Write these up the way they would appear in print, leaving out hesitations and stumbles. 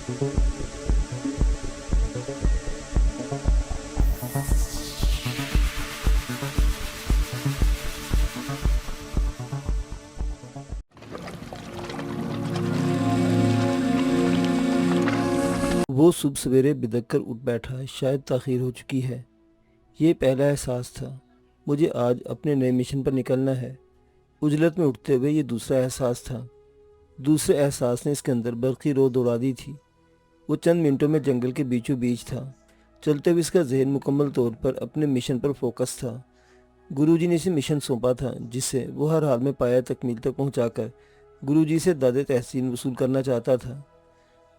وہ صبح سویرے بدک کر اٹھ بیٹھا، شاید تاخیر ہو چکی ہے۔ یہ پہلا احساس تھا، مجھے آج اپنے نئے مشن پر نکلنا ہے۔ عجلت میں اٹھتے ہوئے یہ دوسرا احساس تھا۔ دوسرے احساس نے اس کے اندر برقی رو دوڑا دی تھی۔ وہ چند منٹوں میں جنگل کے بیچوں بیچ تھا۔ چلتے ہوئے اس کا ذہن مکمل طور پر اپنے مشن پر فوکس تھا۔ گرو جی نے اسے مشن سونپا تھا جسے وہ ہر حال میں پایا تکمیل تک پہنچا کر گرو جی سے داد تحسین وصول کرنا چاہتا تھا۔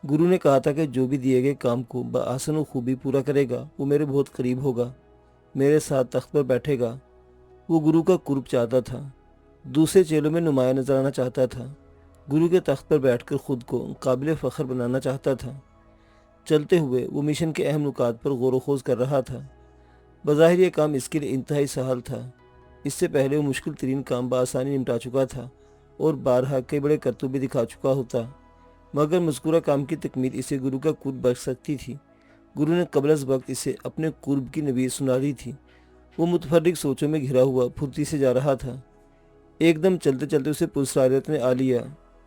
گرو نے کہا تھا کہ جو بھی دیے گئے کام کو بآسن و خوبی پورا کرے گا وہ میرے بہت قریب ہوگا، میرے ساتھ تخت پر بیٹھے گا۔ وہ گرو کا قرب چاہتا تھا، دوسرے چیلوں میں نمایاں نظر آنا چاہتا تھا، گرو کے تخت پر بیٹھ کر خود کو قابل فخر بنانا چاہتا تھا۔ چلتے ہوئے وہ مشن کے اہم نکات پر غور و خوض کر رہا تھا۔ بظاہر یہ کام اس کے لیے انتہائی سہل تھا۔ اس سے پہلے وہ مشکل ترین کام بآسانی نمٹا چکا تھا اور بارہا کئی بڑے کرتوت بھی دکھا چکا ہوتا، مگر مذکورہ کام کی تکمیل اسے گرو کا قرب بخش سکتی تھی۔ گرو نے قبل از وقت اسے اپنے قرب کی نوید سنا دی تھی۔ وہ متفرق سوچوں میں گھرا ہوا پھرتی سے جا رہا تھا۔ ایک دم چلتے چلتے اسے پرسرارت نے آ لیا۔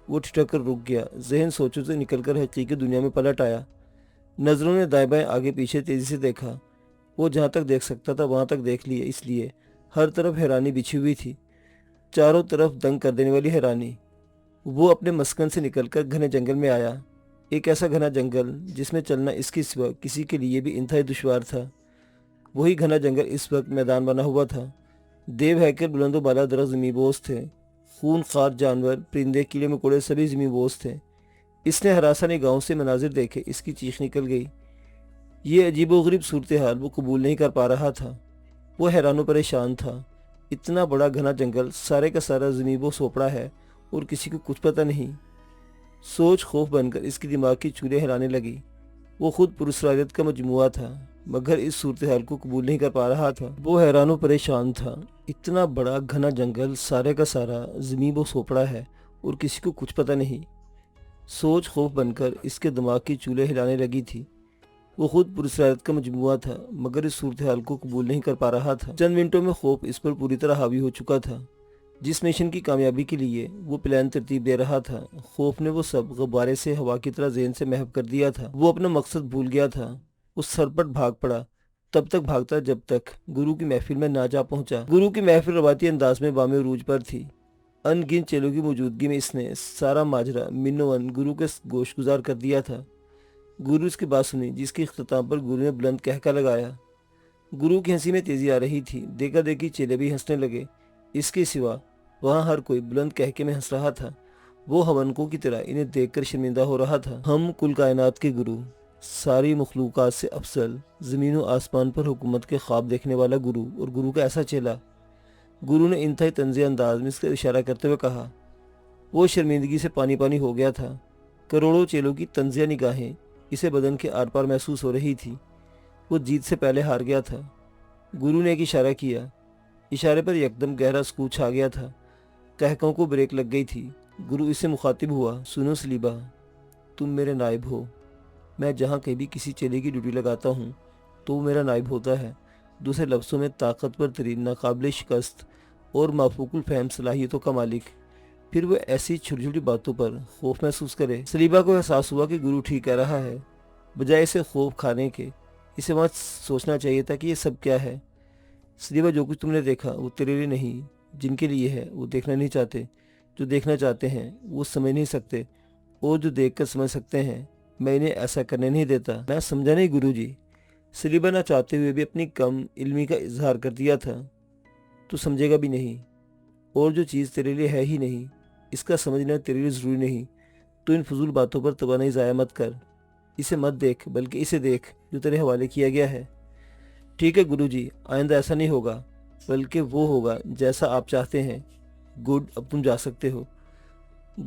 وہ ٹھٹک کر رک گیا، ذہن سوچوں سے نکل کر حقیقی دنیا میں پلٹ آیا۔ نظروں نے دائیں بائیں آگے پیچھے تیزی سے دیکھا۔ وہ جہاں تک دیکھ سکتا تھا وہاں تک دیکھ لیا، اس لیے ہر طرف حیرانی بچھی ہوئی تھی، چاروں طرف دنگ کر دینے والی حیرانی۔ وہ اپنے مسکن سے نکل کر گھنے جنگل میں آیا، ایک ایسا گھنا جنگل جس میں چلنا اس کے سوا کسی کے لیے بھی انتہائی دشوار تھا۔ وہی گھنا جنگل اس وقت میدان بنا ہوا تھا۔ دیو ہیکل بلند و بالا درخت زمیں بوس تھے، خون خوار جانور، پرندے، کیڑے مکوڑے سبھی زمیں بوس تھے۔ اس نے ہراسانی گاؤں سے مناظر دیکھے، اس کی چیخ نکل گئی۔ یہ عجیب و غریب صورتحال وہ قبول نہیں کر پا رہا تھا۔ وہ حیران و پریشان تھا۔ اتنا بڑا گھنا جنگل، سارے کا سارا زمیں بوس سوپڑا ہے اور کسی کو کچھ پتہ نہیں۔ سوچ خوف بن کر اس کی دماغ کی چولیں ہلانے لگی۔ وہ خود پرسرارت کا مجموعہ تھا مگر اس صورتحال کو قبول نہیں کر پا رہا تھا۔ وہ حیران و پریشان تھا۔ اتنا بڑا گھنا جنگل، سارے کا سارا زمیں بوس سوپڑا ہے اور کسی کو کچھ پتہ نہیں۔ سوچ خوف بن کر اس کے دماغ کی چولیں ہلانے لگی تھی۔ وہ خود پرسرارت کا مجموعہ تھا مگر اس صورتحال کو قبول نہیں کر پا رہا تھا۔ چند منٹوں میں خوف اس پر پوری طرح حاوی ہو چکا تھا۔ جس مشن کی کامیابی کے لیے وہ پلان ترتیب دے رہا تھا، خوف نے وہ سب غبارے سے ہوا کی طرح ذہن سے محو کر دیا تھا۔ وہ اپنا مقصد بھول گیا تھا۔ وہ سرپٹ بھاگ پڑا، تب تک بھاگتا جب تک گرو کی محفل میں نہ جا پہنچا۔ گرو کی محفل روایتی انداز میں بام عروج پر تھی۔ ان گن چیلوں کی موجودگی میں اس نے سارا ماجرا منوون گرو کے گوش گزار کر دیا تھا۔ گرو اس کی بات سنی جس کے اختتام پر گرو نے بلند کہکا لگایا۔ گرو کی ہنسی میں تیزی آ رہی تھی، دیکھا دیکھی چیلے بھی ہنسنے لگے۔ اس کے سوا وہاں ہر کوئی بلند کہکے میں ہنس رہا تھا۔ وہ ہونکوں کی طرح انہیں دیکھ کر شرمندہ ہو رہا تھا۔ ہم کل کائنات کے گرو، ساری مخلوقات سے افضل، زمین و آسمان پر حکومت کے خواب دیکھنے والا گرو اور گرو کا ایسا چیلا۔ گرو نے انتہائی طنزیہ انداز میں اس کا اشارہ کرتے ہوئے کہا۔ وہ شرمندگی سے پانی پانی ہو گیا تھا۔ کروڑوں چیلوں کی طنزیہ نگاہیں اسے بدن کے آر پار محسوس ہو رہی تھی۔ وہ جیت سے پہلے ہار گیا تھا۔ گرو نے ایک اشارہ کیا، اشارے پر یکدم گہرا سکوت چھا گیا تھا۔ کہکوں کو بریک لگ گئی تھی۔ گرو اس سے مخاطب ہوا، سنو سلیبا، تم میرے نائب ہو۔ میں جہاں کہیں بھی کسی چیلے کی ڈیوٹی لگاتا ہوں تو وہ میرا نائب ہوتا ہے۔ دوسرے لفظوں میں طاقتور ترین، ناقابل شکست اور مافوق الفہم صلاحیتوں کا مالک۔ پھر وہ ایسی چھوٹی چھوٹی باتوں پر خوف محسوس کرے۔ سلیبا کو احساس ہوا کہ گرو ٹھیک کہہ رہا ہے۔ بجائے اسے خوف کھانے کے، اسے وہاں سوچنا چاہیے تھا کہ یہ سب کیا ہے۔ سلیبا، جو کچھ تم نے دیکھا وہ تیرے لیے نہیں، جن کے لیے ہے وہ دیکھنا نہیں چاہتے، جو دیکھنا چاہتے ہیں وہ سمجھ نہیں سکتے، اور جو دیکھ کر سمجھ سکتے ہیں میں انہیں ایسا کرنے نہیں دیتا۔ میں سمجھا نہیں گرو جی۔ سلیبا نہ چاہتے ہوئے بھی اپنی کم علمی کا اظہار کر دیا تھا۔ تو سمجھے گا بھی نہیں، اور جو چیز تیرے لیے ہے ہی نہیں اس کا سمجھنا تیرے لیے ضروری نہیں۔ تو ان فضول باتوں پر توانائی ضائع مت کر، اسے مت دیکھ بلکہ اسے دیکھ جو تیرے حوالے کیا گیا ہے۔ ٹھیک ہے گرو جی، آئندہ ایسا نہیں ہوگا، بلکہ وہ ہوگا جیسا آپ چاہتے ہیں۔ گڈ، اب تم جا سکتے ہو۔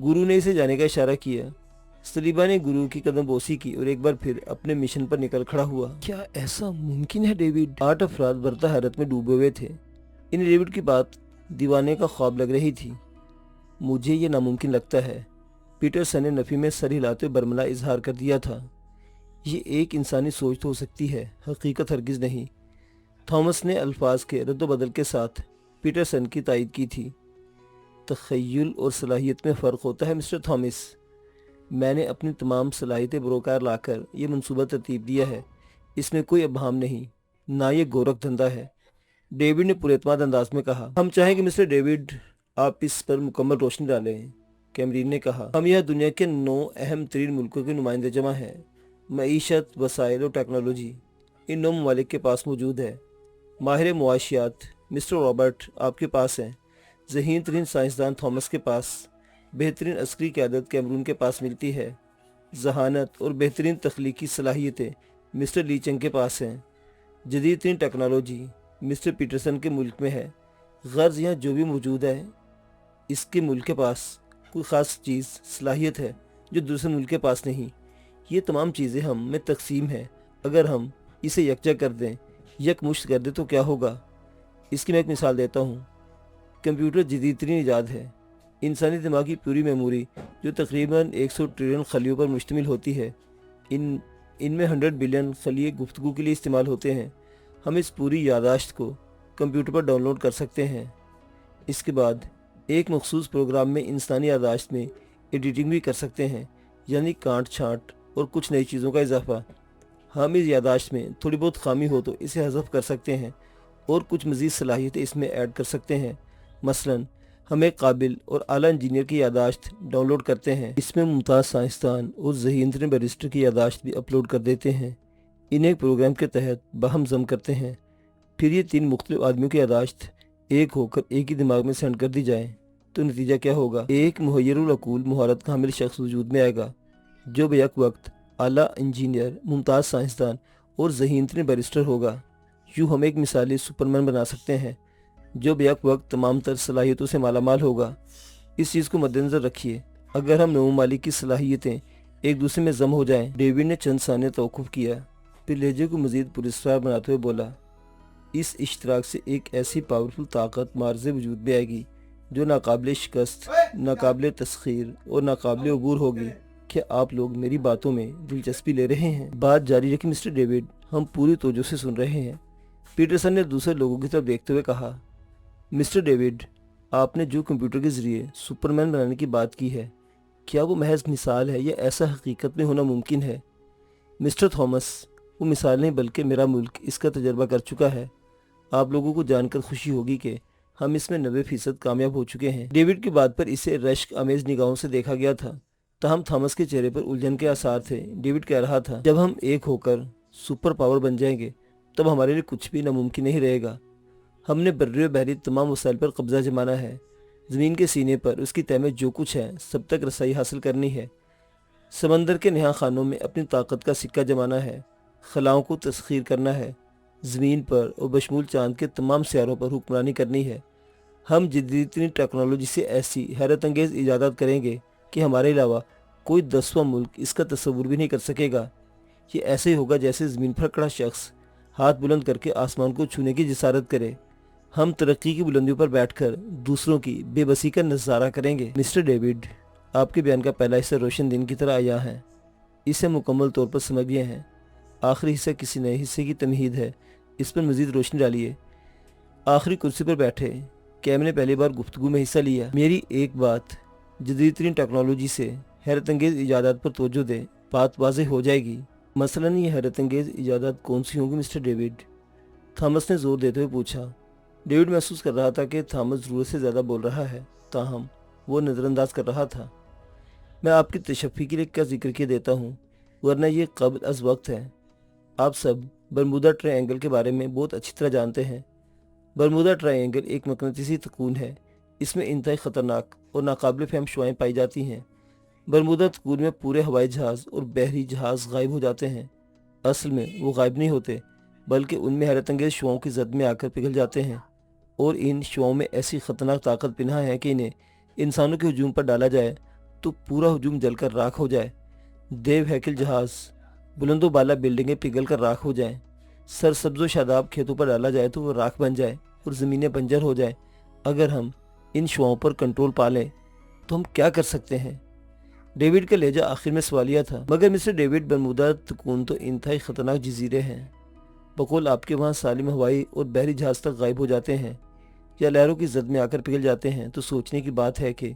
گرو نے اسے جانے کا اشارہ کیا۔ سلیبا نے گرو کی قدم بوسی کی اور ایک بار پھر اپنے مشن پر نکل کھڑا ہوا۔ کیا ایسا ممکن ہے ڈیوڈ؟ 8 افراد برتا حیرت میں ڈوبے ہوئے تھے۔ انہیں ڈیوڈ کی بات دیوانے کا خواب لگ رہی تھی۔ مجھے یہ ناممکن لگتا ہے۔ پیٹرسن نے نفی میں سر ہلاتے ہوئے برملا اظہار کر دیا تھا۔ یہ ایک انسانی سوچ تو ہو سکتی ہے، حقیقت ہرگز نہیں۔ تھامس نے الفاظ کے رد و بدل کے ساتھ پیٹرسن کی تائید کی تھی۔ تخیل اور صلاحیت میں فرق ہوتا ہے مسٹر تھامس۔ میں نے اپنی تمام صلاحیتیں بروکار لا کر یہ منصوبہ ترتیب دیا ہے، اس میں کوئی ابہام نہیں، نہ یہ گورکھ دھندا ہے، ڈیوڈ نے پورے اعتماد انداز میں کہا۔ ہم چاہیں گے مسٹر ڈیوڈ آپ اس پر مکمل روشنی ڈالیں، کیمرین نے کہا۔ ہم یہاں دنیا کے 9 اہم ترین ملکوں کے نمائندے جمع ہیں۔ معیشت، وسائل اور ٹیکنالوجی ان 9 ممالک کے پاس موجود ہے۔ ماہر معاشیات مسٹر رابرٹ آپ کے پاس ہیں، ذہین ترین سائنسدان تھامس کے پاس، بہترین عسکری قیادت کیمرون کے پاس ملتی ہے، ذہانت اور بہترین تخلیقی صلاحیتیں مسٹر لی چنگ کے پاس ہیں، جدید ترین ٹیکنالوجی مسٹر پیٹرسن کے ملک میں ہے۔ غرض یہاں جو بھی موجود ہے اس کے ملک کے پاس کوئی خاص چیز صلاحیت ہے جو دوسرے ملک کے پاس نہیں۔ یہ تمام چیزیں ہم میں تقسیم ہیں، اگر ہم اسے یکجا کر دیں، یک مشت کر دیں تو کیا ہوگا؟ اس کی میں ایک مثال دیتا ہوں۔ کمپیوٹر جدید ترین ایجاد ہے۔ انسانی دماغ کی پوری میموری جو تقریباً 100 ٹریلین خلیوں پر مشتمل ہوتی ہے، ان میں 100 بلین خلیے گفتگو کے لیے استعمال ہوتے ہیں۔ ہم اس پوری یادداشت کو کمپیوٹر پر ڈاؤن لوڈ کر سکتے ہیں۔ اس کے بعد ایک مخصوص پروگرام میں انسانی یادداشت میں ایڈیٹنگ بھی کر سکتے ہیں، یعنی کاٹ چھانٹ اور کچھ نئی چیزوں کا اضافہ۔ ہم اس یادداشت میں تھوڑی بہت خامی ہو تو اسے حذف کر سکتے ہیں اور کچھ مزید صلاحیتیں اس میں ایڈ کر سکتے ہیں۔ مثلاً ہم ایک قابل اور اعلیٰ انجینئر کی یادداشت ڈاؤن لوڈ کرتے ہیں، اس میں ممتاز سائنسدان اور ذہین ترین بیرسٹر کی یادداشت بھی اپلوڈ کر دیتے ہیں، انہیں ایک پروگرام کے تحت باہم ضم کرتے ہیں۔ پھر یہ 3 مختلف آدمیوں کی یادداشت ایک ہو کر ایک ہی دماغ میں سینڈ کر دی جائیں تو نتیجہ کیا ہوگا؟ ایک محیر العقول مہارت کا حامل شخص وجود میں آئے گا جو بیک وقت اعلیٰ انجینئر، ممتاز سائنسدان اور ذہین ترین بیرسٹر ہوگا۔ یوں ہم ایک مثالی سپرمین بنا سکتے ہیں جو بیک وقت تمام تر صلاحیتوں سے مالا مال ہوگا۔ اس چیز کو مد نظر رکھیے، اگر ہم 9 ممالک کی صلاحیتیں ایک دوسرے میں ضم ہو جائیں۔ ڈیوڈ نے چند ثانیہ توقف کیا، پھر لہجے کو مزید پراسرار بناتے ہوئے بولا، اس اشتراک سے ایک ایسی پاورفل طاقت معرض وجود میں آئے گی جو ناقابل شکست، ناقابل تسخیر اور ناقابل عبور ہوگی۔ کیا آپ لوگ میری باتوں میں دلچسپی لے رہے ہیں؟ بات جاری رکھی مسٹر ڈیوڈ، ہم پوری توجہ سے سن رہے ہیں۔ پیٹرسن نے دوسرے لوگوں کی طرف دیکھتے ہوئے کہا، مسٹر ڈیوڈ آپ نے جو کمپیوٹر کے ذریعے سپرمین بنانے کی بات کی ہے، کیا وہ محض مثال ہے یا ایسا حقیقت میں ہونا ممکن ہے؟ مسٹر تھامس، وہ مثال نہیں بلکہ میرا ملک اس کا تجربہ کر چکا ہے۔ آپ لوگوں کو جان کر خوشی ہوگی کہ ہم اس میں 90% کامیاب ہو چکے ہیں۔ ڈیوڈ کی بات پر اسے رشک آمیز نگاہوں سے دیکھا گیا تھا، تاہم تھامس کے چہرے پر الجھن کے آثار تھے۔ ڈیوڈ کہہ رہا تھا، جب ہم ایک ہو کر سپر پاور بن جائیں گے تب ہمارے لیے کچھ بھی ناممکن نہیں رہے گا۔ ہم نے بری و بحری تمام وسائل پر قبضہ جمانا ہے، زمین کے سینے پر اس کی تہ میں جو کچھ ہے سب تک رسائی حاصل کرنی ہے، سمندر کے نہا خانوں میں اپنی طاقت کا سکہ جمانا ہے، خلاؤں کو تسخیر کرنا ہے، زمین پر اور بشمول چاند کے تمام سیاروں پر حکمرانی کرنی ہے۔ ہم جدید ترین ٹیکنالوجی سے ایسی حیرت انگیز ایجادات کریں گے کہ ہمارے علاوہ کوئی 10واں ملک اس کا تصور بھی نہیں کر سکے گا۔ یہ ایسے ہی ہوگا جیسے زمین پر کھڑا شخص ہاتھ بلند کر کے آسمان کو چھونے کی جسارت کرے۔ ہم ترقی کی بلندیوں پر بیٹھ کر دوسروں کی بے بسی کا نظارہ کریں گے۔ مسٹر ڈیوڈ، آپ کے بیان کا پہلا حصہ روشن دن کی طرح آیا ہے، اسے مکمل طور پر سمجھ گئے ہیں۔ آخری حصہ کسی نئے حصے کی تمہید ہے، اس پر مزید روشنی ڈالیے۔ آخری کرسی پر بیٹھے کیم نے پہلی بار گفتگو میں حصہ لیا۔ میری ایک بات، جدید ترین ٹیکنالوجی سے حیرت انگیز ایجادات پر توجہ دیں، بات واضح ہو جائے گی۔ مثلاً یہ حیرت انگیز ایجادات کون سی ہوں گی مسٹر ڈیوڈ؟ تھامس نے زور دیتے ہوئے پوچھا۔ ڈیوڈ محسوس کر رہا تھا کہ تھامس ضرورت سے زیادہ بول رہا ہے، تاہم وہ نظر انداز کر رہا تھا۔ میں آپ کی تشفی کے لیے کیا ذکر کیے دیتا ہوں، ورنہ یہ قبل از وقت ہے۔ آپ سب برمودا ٹرائی اینگل کے بارے میں بہت اچھی طرح جانتے ہیں۔ برمودا ٹرائی اینگل ایک مقناطیسی تکون ہے، اس میں انتہائی خطرناک اور ناقابل فہم شعاعیں پائی جاتی ہیں۔ برمودا تکون میں پورے ہوائی جہاز اور بحری جہاز غائب ہو جاتے ہیں۔ اصل میں وہ غائب نہیں ہوتے، بلکہ ان میں حیرت انگیز شعاعوں کی زد میں آ کر پگھل جاتے ہیں، اور ان شعاعوں میں ایسی خطرناک طاقت پنہا ہے کہ انہیں انسانوں کے ہجوم پر ڈالا جائے تو پورا ہجوم جل کر راکھ ہو جائے، دیو ہیکل جہاز، بلند و بالا بلڈنگیں پگھل کر راکھ ہو جائیں، سرسبز و شاداب کھیتوں پر ڈالا جائے تو وہ راکھ بن جائے اور زمینیں بنجر ہو جائیں۔ اگر ہم ان شعاعوں پر کنٹرول پا لیں تو ہم کیا کر سکتے ہیں؟ ڈیوڈ کا لہجہ آخر میں سوالیہ تھا۔ مگر مسٹر ڈیوڈ، برمودا تکون تو انتہائی خطرناک جزیرے ہیں۔ بقول آپ کے وہاں سالم ہوائی اور بحری جہاز تک غائب ہو جاتے ہیں یا لہروں کی زد میں آ کر پگھل جاتے ہیں تو سوچنے کی بات ہے کہ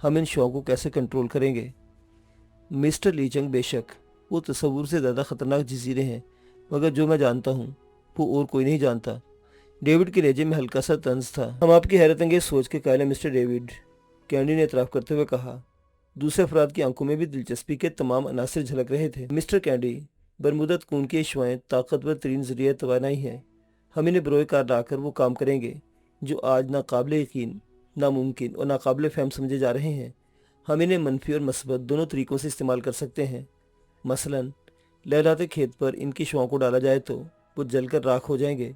ہم ان شعوں کو کیسے کنٹرول کریں گے۔ مسٹر لی چنگ، بے شک وہ تصور سے زیادہ خطرناک جزیرے ہیں، مگر جو میں جانتا ہوں وہ اور کوئی نہیں جانتا۔ ڈیوڈ کے لہجے میں ہلکا سا طنز تھا۔ ہم آپ کی حیرت انگیز سوچ کے قائل ہیں مسٹر ڈیوڈ، کینڈی نے اعتراف کرتے ہوئے کہا۔ دوسرے افراد کی آنکھوں میں بھی دلچسپی کے تمام عناصر جھلک رہے تھے۔ مسٹر کینڈی، برمودا تکون کی اشوائیں طاقتور ترین ذریعہ توانائی ہیں۔ ہم انہیں بروئے کار لا کر وہ کام کریں گے جو آج ناقابل یقین، ناممکن اور ناقابل فہم سمجھے جا رہے ہیں۔ ہم انہیں منفی اور مثبت دونوں طریقوں سے استعمال کر سکتے ہیں۔ مثلاً لہراتے کھیت پر ان کی شعاؤں کو ڈالا جائے تو وہ جل کر راکھ ہو جائیں گے،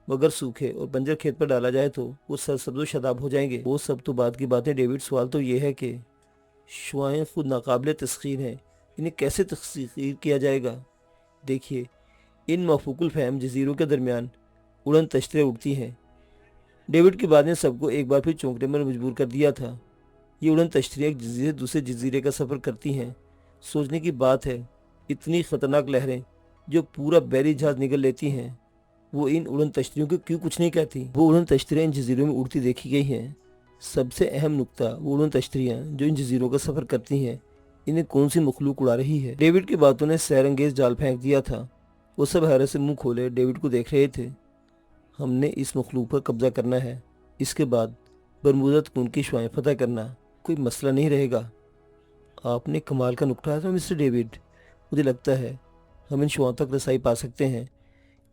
مگر سوکھے اور بنجر کھیت پر ڈالا جائے تو وہ سرسبز و شاداب ہو جائیں گے۔ وہ سب تو بات کی باتیں ڈیوڈ، سوال تو یہ ہے کہ شعاعیں خود ناقابل تسخیر ہیں، انہیں کیسے تسخیر کیا جائے گا؟ دیکھیے، ان موفوق الفہم جزیروں کے درمیان اڑن تشتریں اڑتی ہیں۔ ڈیوڈ کی بات نے سب کو ایک بار پھر چونکنے پر مجبور کر دیا تھا۔ یہ اڑن تشتریاں ایک جزیرے سے دوسرے جزیرے کا سفر کرتی ہیں۔ سوچنے کی بات ہے، اتنی خطرناک لہریں جو پورا بحری جہاز نگل لیتی ہیں، وہ ان اڑن تشتریوں کو کیوں کچھ نہیں کہتی؟ وہ اڑن تشتریاں ان جزیروں میں اڑتی دیکھی گئی ہیں۔ سب سے اہم نکتہ، وہ اڑن تشتریاں جو ان جزیروں کا سفر کرتی ہیں، انہیں کون سی مخلوق اڑا رہی ہے؟ ڈیوڈ کی باتوں نے سیر انگیز جال پھینک دیا تھا۔ وہ سب حیرت سے منہ کھولے ڈیوڈ کو دیکھ رہے تھے۔ ہم نے اس مخلوق پر قبضہ کرنا ہے، اس کے بعد برمودا تکون کی شعاعیں فتح کرنا کوئی مسئلہ نہیں رہے گا۔ آپ نے کمال کا نکتہ ہے مسٹر ڈیوڈ، مجھے لگتا ہے ہم ان شعاؤں تک رسائی پا سکتے ہیں۔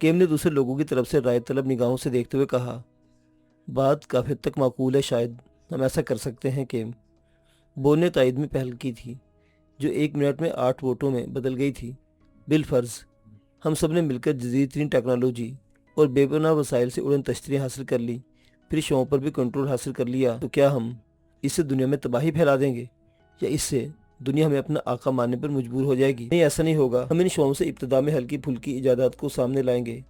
کیم نے دوسرے لوگوں کی طرف سے رائے طلب نگاہوں سے دیکھتے ہوئے کہا۔ بات کافی حد تک معقول ہے، شاید ہم ایسا کر سکتے ہیں کیم۔ بون نے تائید میں پہل کی تھی، جو 1 منٹ میں 8 ووٹوں میں بدل گئی تھی۔ بالفرض ہم سب نے مل کر جدید ترین ٹیکنالوجی اور بے پناہ وسائل سے اڑن تشتریاں حاصل کر لی، پھر شعاؤں پر بھی کنٹرول حاصل کر لیا، تو کیا ہم اس سے دنیا میں تباہی پھیلا دیں گے، یا اس سے دنیا ہمیں اپنا آقا ماننے پر مجبور ہو جائے گی؟ نہیں، ایسا نہیں ہوگا۔ ہم ان شعاؤں سے ابتدا میں ہلکی پھلکی ایجادات کو سامنے لائیں گے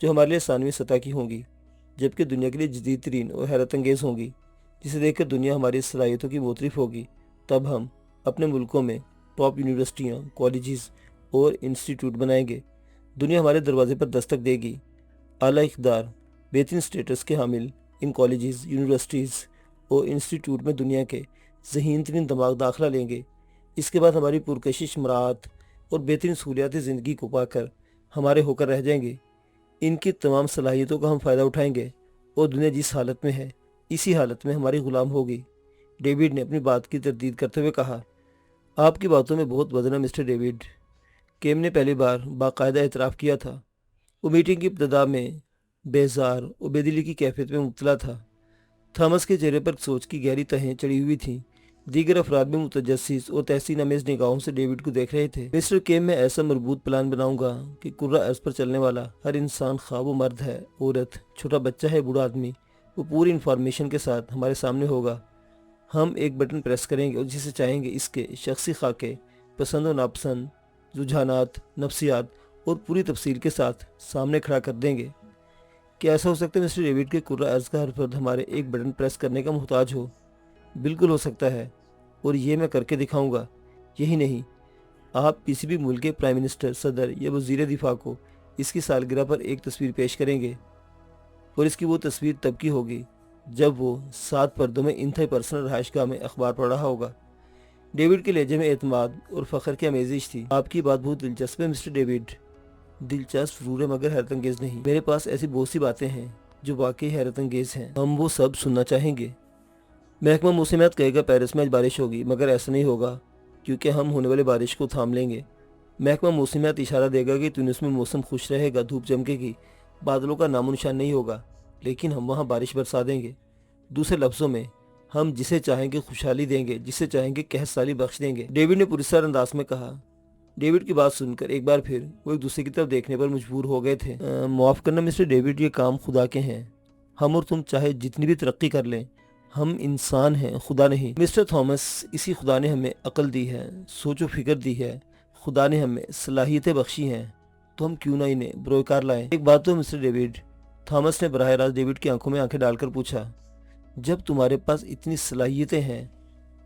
جو ہمارے لیے ثانوی سطح کی ہوں گی، جبکہ دنیا کے لیے جدید ترین اور حیرت انگیز ہوں گی، جسے دیکھ کر دنیا ہماری صلاحیتوں کی معترف ہوگی۔ تب ہم اپنے ملکوں میں ٹاپ یونیورسٹیاں، کالجز اور انسٹیٹیوٹ بنائیں گے۔ دنیا ہمارے دروازے پر دستک دے گی۔ اعلیٰ اقدار، بہترین سٹیٹس کے حامل ان کالجز، یونیورسٹیز اور انسٹیٹیوٹ میں دنیا کے ذہین ترین دماغ داخلہ لیں گے۔ اس کے بعد ہماری پرکشش مراعات اور بہترین سہولیات زندگی کو پا کر ہمارے ہو کر رہ جائیں گے۔ ان کی تمام صلاحیتوں کا ہم فائدہ اٹھائیں گے، اور دنیا جس حالت میں ہے اسی حالت میں ہماری غلام ہوگی۔ ڈیوڈ نے اپنی بات کی تردید کرتے ہوئے کہا۔ آپ کی باتوں میں بہت وزن ہے مسٹر ڈیوڈ، کیم نے پہلی بار باقاعدہ اعتراف کیا تھا۔ وہ میٹنگ کی ابتدا میں بیزار اور بے دلی کی کیفیت میں مبتلا تھا۔ تھامس کے چہرے پر سوچ کی گہری تہیں چڑھی ہوئی تھیں۔ دیگر افراد میں متجسس اور تحسین آمیز نگاہوں سے ڈیوڈ کو دیکھ رہے تھے۔ مسٹر کیم، میں ایسا مربوط پلان بناؤں گا کہ کرۂ ارض پر چلنے والا ہر انسان، خواہ وہ مرد ہے، عورت، چھوٹا بچہ ہے، بوڑھا آدمی، وہ پوری انفارمیشن کے ساتھ ہمارے سامنے ہوگا۔ ہم ایک بٹن پریس کریں گے اور جسے چاہیں گے اس کے شخصی خاکے، پسند و ناپسند، رجحانات، نفسیات اور پوری تفصیل کے ساتھ سامنے کھڑا کر دیں گے۔ کیا ایسا ہو سکتا ہے مسٹر ڈیوڈ کہ کرۂ ارض کا ہر فرد ہمارے ایک بٹن پریس کرنے کا محتاج ہو؟ بالکل ہو سکتا ہے، اور یہ میں کر کے دکھاؤں گا۔ یہی نہیں، آپ کسی بھی ملک کے پرائم منسٹر، صدر یا وزیر دفاع کو اس کی سالگرہ پر ایک تصویر پیش کریں گے، اور اس کی وہ تصویر تب کی ہوگی جب وہ 7 پردوں میں انتہائی پرسنل رہائش گاہ میں اخبار پڑھ رہا ہوگا۔ ڈیوڈ کے لہجے میں اعتماد اور فخر کی آمیزش تھی۔ آپ کی بات بہت دلچسپ ہے مسٹر ڈیوڈ۔ دلچسپ ضرور ہے، مگر حیرت انگیز نہیں۔ میرے پاس ایسی بہت سی باتیں ہیں جو واقعی حیرت انگیز ہیں، ہم وہ سب سننا چاہیں گے۔ محکمہ موسمیات کہے گا پیرس میں آج بارش ہوگی، مگر ایسا نہیں ہوگا کیونکہ ہم ہونے والے بارش کو تھام لیں گے۔ محکمہ موسمیات اشارہ دے گا کہ تونس میں موسم خوش رہے گا، دھوپ چمکے گی، بادلوں کا نام و نشان نہیں ہوگا، لیکن ہم وہاں بارش برسا دیں گے۔ دوسرے لفظوں میں، ہم جسے چاہیں گے خوشحالی دیں گے، جسے چاہیں گے قحط سالی بخش دیں گے، ڈیوڈ نے پرسرار انداز میں کہا۔ ڈیوڈ کی بات سن کر ایک بار پھر وہ ایک دوسرے کی طرف دیکھنے پر مجبور ہو گئے تھے۔ معاف کرنا مسٹر ڈیوڈ، یہ کام خدا کے ہیں۔ ہم اور تم چاہے جتنی بھی ترقی کر لیں، ہم انسان ہیں، خدا نہیں۔ مسٹر تھامس، اسی خدا نے ہمیں عقل دی ہے، سوچ و فکر دی ہے، خدا نے ہمیں صلاحیتیں بخشی ہیں، تو ہم کیوں نہ انہیں بروئے کار لائیں؟ ایک بات تو مسٹر ڈیوڈ، تھامس نے براہ راست ڈیوڈ کی آنکھوں میں آنکھیں ڈال کر پوچھا، جب تمہارے پاس اتنی صلاحیتیں ہیں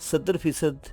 70%